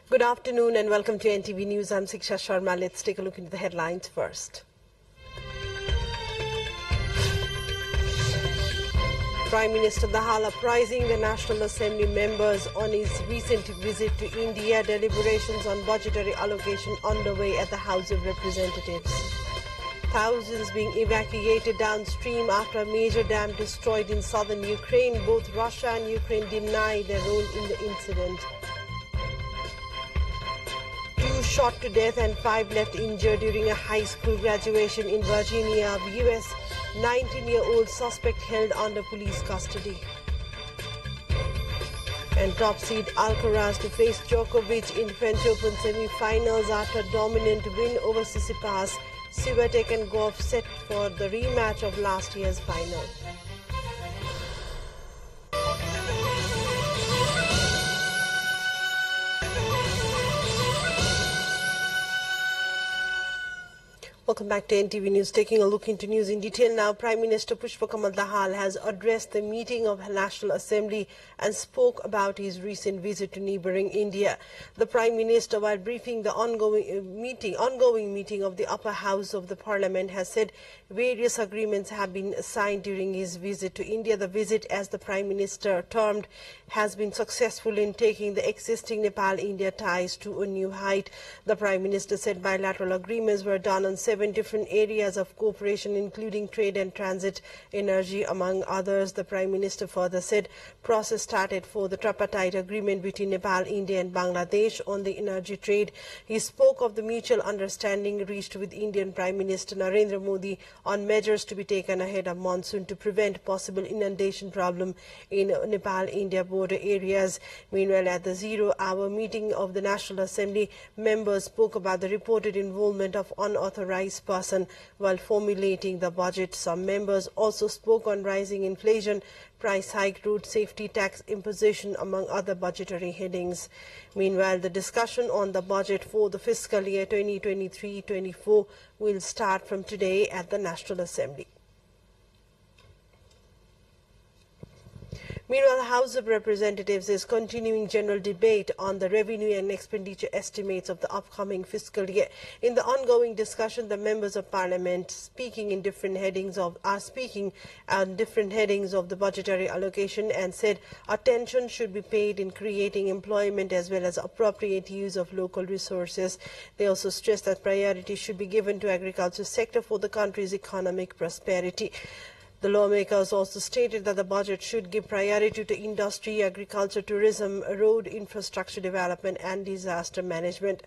Good afternoon and welcome to NTV News. I'm Siksha Sharma. Let's take a look into the headlines first. Prime Minister Dahal apprising the National Assembly members on his recent visit to India. Deliberations on budgetary allocation underway at the House of Representatives. Thousands being evacuated downstream after a major dam destroyed in southern Ukraine. Both Russia and Ukraine deny their role in the incident. 2 shot to death and 5 left injured during a high school graduation in Virginia. US 19-year-old suspect held under police custody. And top seed Alcaraz to face Djokovic in French Open semi-finals after dominant win over Tsitsipas. Swiatek and Goff set for the rematch of last year's final. Welcome back to NTV News. Taking a look into news in detail now. Prime Minister Pushpakamal Dahal has addressed the meeting of the National Assembly and spoke about his recent visit to neighbouring India. The Prime Minister, while briefing the ongoing meeting of the upper house of the Parliament, has said various agreements have been signed during his visit to India. The visit, as the Prime Minister termed, has been successful in taking the existing Nepal-India ties to a new height. The Prime Minister said bilateral agreements were done on 7 different areas of cooperation, including trade and transit, energy, among others. The Prime Minister further said process started for the tripartite agreement between Nepal, India and Bangladesh on the energy trade. He spoke of the mutual understanding reached with Indian Prime Minister Narendra Modi on measures to be taken ahead of monsoon to prevent possible inundation problem in Nepal-India border areas. Meanwhile, at the zero-hour meeting of the National Assembly, members spoke about the reported involvement of unauthorized person while formulating the budget. Some members also spoke on rising inflation, price hike, road safety tax imposition, among other budgetary headings. Meanwhile, the discussion on the budget for the fiscal year 2023-24 will start from today at the National Assembly. Meanwhile, the House of Representatives is continuing general debate on the revenue and expenditure estimates of the upcoming fiscal year. In the ongoing discussion, the members of Parliament speaking on different headings of the budgetary allocation and said attention should be paid in creating employment as well as appropriate use of local resources. They also stressed that priority should be given to agriculture sector for the country's economic prosperity. The lawmakers also stated that the budget should give priority to industry, agriculture, tourism, road infrastructure development and disaster management.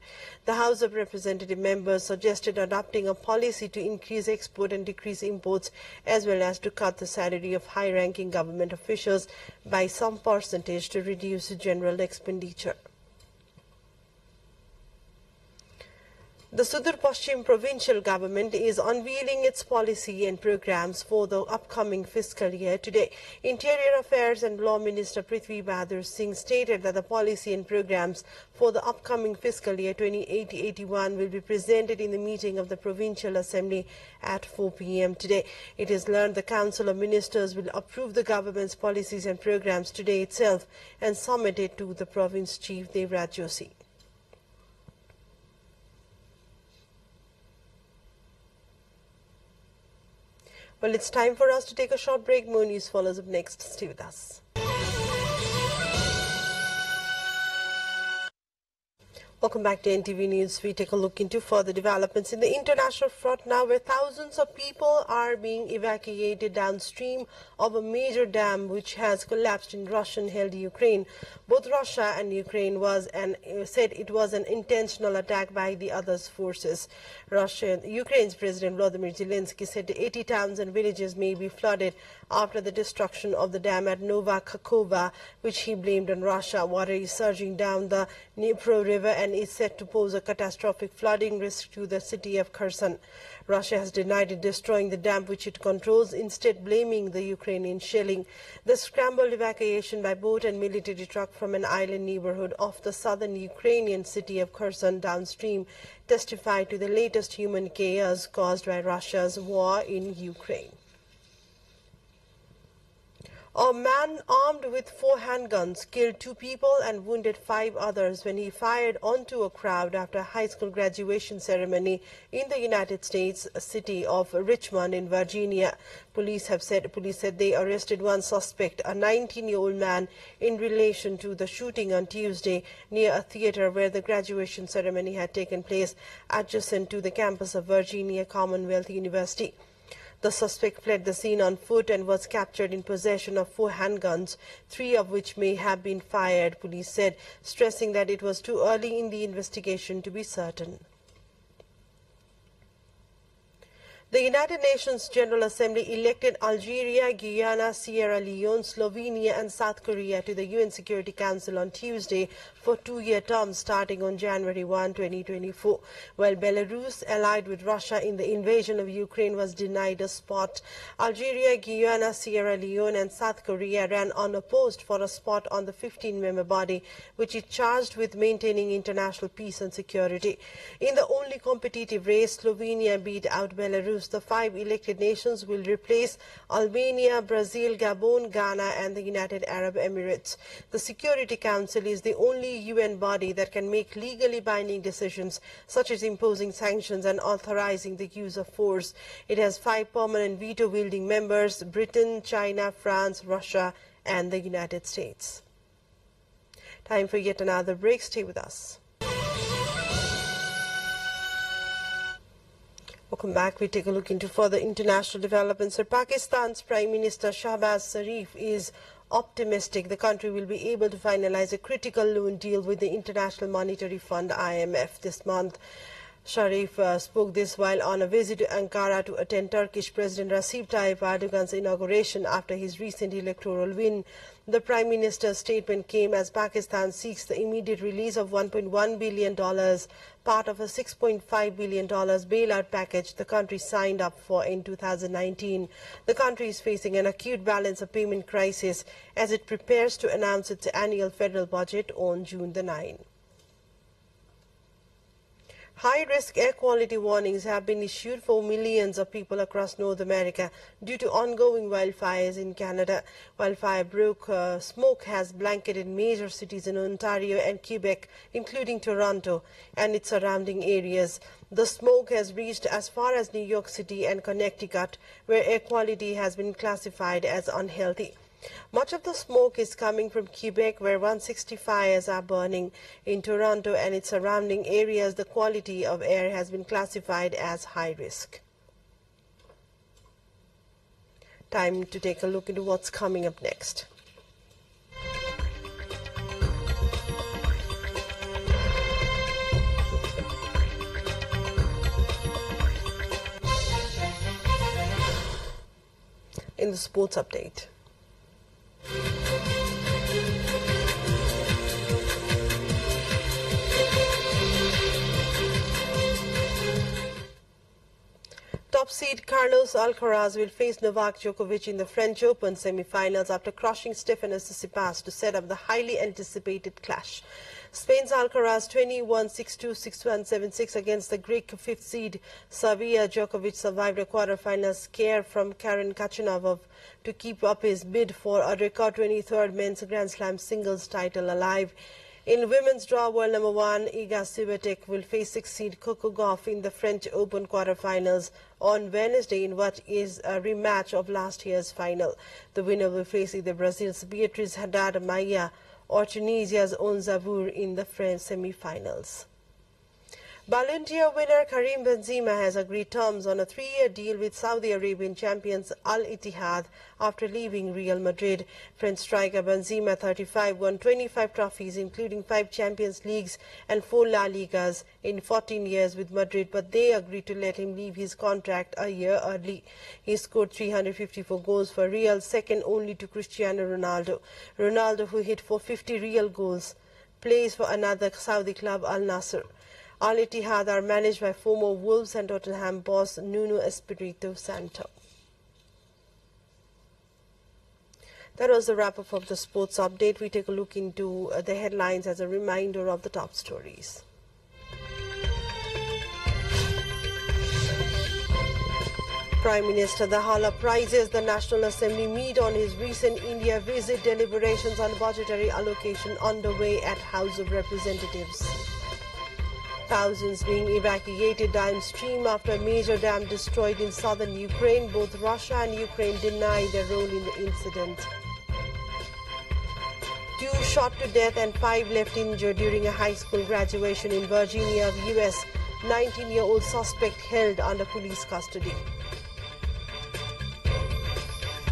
The House of Representative members suggested adopting a policy to increase export and decrease imports, as well as to cut the salary of high-ranking government officials by some percentage to reduce general expenditure. The Sudur Paschim provincial government is unveiling its policy and programs for the upcoming fiscal year today. Interior Affairs and Law Minister Prithvi Bahadur Singh stated that the policy and programs for the upcoming fiscal year 2080-81 will be presented in the meeting of the Provincial Assembly at 4 p.m. today. It is learned the Council of Ministers will approve the government's policies and programs today itself and submit it to the Province Chief Devraj Joshi. Well, it's time for us to take a short break. More news follows up next. Stay with us. Welcome back to NTV News. We take a look into further developments in the international front now, where thousands of people are being evacuated downstream of a major dam which has collapsed in Russian-held Ukraine. Both Russia and Ukraine said it was an intentional attack by the other's forces. Ukraine's President Volodymyr Zelensky said 80 towns and villages may be flooded after the destruction of the dam at Nova Kakhovka, which he blamed on Russia. Water is surging down the Dnipro River and is set to pose a catastrophic flooding risk to the city of Kherson. Russia has denied it destroying the dam which it controls, instead blaming the Ukrainian shelling. The scrambled evacuation by boat and military truck from an island neighborhood of the southern Ukrainian city of Kherson downstream testified to the latest human chaos caused by Russia's war in Ukraine. A man armed with 4 handguns killed 2 people and wounded 5 others when he fired onto a crowd after a high school graduation ceremony in the United States city of Richmond in Virginia. Police said they arrested one suspect, a 19-year-old man, in relation to the shooting on Tuesday near a theater where the graduation ceremony had taken place adjacent to the campus of Virginia Commonwealth University. The suspect fled the scene on foot and was captured in possession of 4 handguns, 3 of which may have been fired, police said, stressing that it was too early in the investigation to be certain. The United Nations General Assembly elected Algeria, Guyana, Sierra Leone, Slovenia and South Korea to the UN Security Council on Tuesday for 2-year terms starting on January 1, 2024, while Belarus, allied with Russia in the invasion of Ukraine, was denied a spot. Algeria, Guyana, Sierra Leone and South Korea ran unopposed for a spot on the 15-member body, which is charged with maintaining international peace and security. In the only competitive race, Slovenia beat out Belarus. The 5 elected nations will replace Albania, Brazil, Gabon, Ghana and the United Arab Emirates. The Security Council is the only UN body that can make legally binding decisions, such as imposing sanctions and authorizing the use of force. It has 5 permanent veto-wielding members: Britain, China, France, Russia and the United States. Time for yet another break. Stay with us. Welcome back. We take a look into further international developments. So Pakistan's Prime Minister Shahbaz Sharif is optimistic the country will be able to finalize a critical loan deal with the International Monetary Fund IMF this month. Sharif spoke this while on a visit to Ankara to attend Turkish President Recep Tayyip Erdogan's inauguration after his recent electoral win. The Prime Minister's statement came as Pakistan seeks the immediate release of $1.1 billion, part of a $6.5 billion bailout package the country signed up for in 2019. The country is facing an acute balance of payment crisis as it prepares to announce its annual federal budget on June the 9th. High-risk air quality warnings have been issued for millions of people across North America due to ongoing wildfires in Canada. Wildfire smoke has blanketed major cities in Ontario and Quebec, including Toronto and its surrounding areas. The smoke has reached as far as New York City and Connecticut, where air quality has been classified as unhealthy. Much of the smoke is coming from Quebec, where 160 fires are burning. In Toronto and its surrounding areas, the quality of air has been classified as high risk. Time to take a look into what's coming up next. In the sports update. Top seed Carlos Alcaraz will face Novak Djokovic in the French Open semi-finals after crushing Stefanos Tsitsipas to set up the highly anticipated clash. Spain's Alcaraz 21-6-2, 6-1, 7-6 against the Greek 5th seed Sevilla. Djokovic survived a quarter-final scare from Karen Khachanov to keep up his bid for a record 23rd men's Grand Slam singles title alive. In women's draw, world number 1 Iga Swiatek will face 6th seed Coco Gauff in the French Open quarter-finals on Wednesday in what is a rematch of last year's final. The winner will face either Brazil's Beatriz Haddad Maia or Tunisia's Ons Jabeur in the French semi-finals. Ballon d'Or winner Karim Benzema has agreed terms on a 3-year deal with Saudi Arabian champions Al Ittihad after leaving Real Madrid. French striker Benzema, 35, won 25 trophies, including 5 Champions Leagues and 4 La Ligas in 14 years with Madrid, but they agreed to let him leave his contract a year early. He scored 354 goals for Real, second only to Cristiano Ronaldo. Ronaldo, who hit 450 Real goals, plays for another Saudi club, Al Nassr. Al Ittihad are managed by former Wolves and Tottenham boss Nuno Espirito Santo. That was the wrap-up of the sports update. We take a look into the headlines as a reminder of the top stories. Prime Minister Dahala prizes the National Assembly meet on his recent India visit. Deliberations on budgetary allocation underway at House of Representatives. Thousands being evacuated downstream after a major dam destroyed in southern Ukraine. Both Russia and Ukraine deny their role in the incident. 2 shot to death and 5 left injured during a high school graduation in Virginia, US. 19-year-old suspect held under police custody.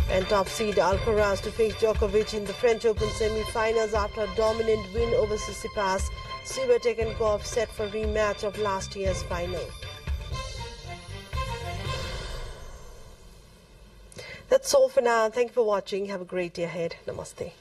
And top seed Alcaraz to face Djokovic in the French Open semi-finals after a dominant win over Tsitsipas. Swiatek and Goff set for rematch of last year's final. That's all for now. Thank you for watching. Have a great day ahead. Namaste.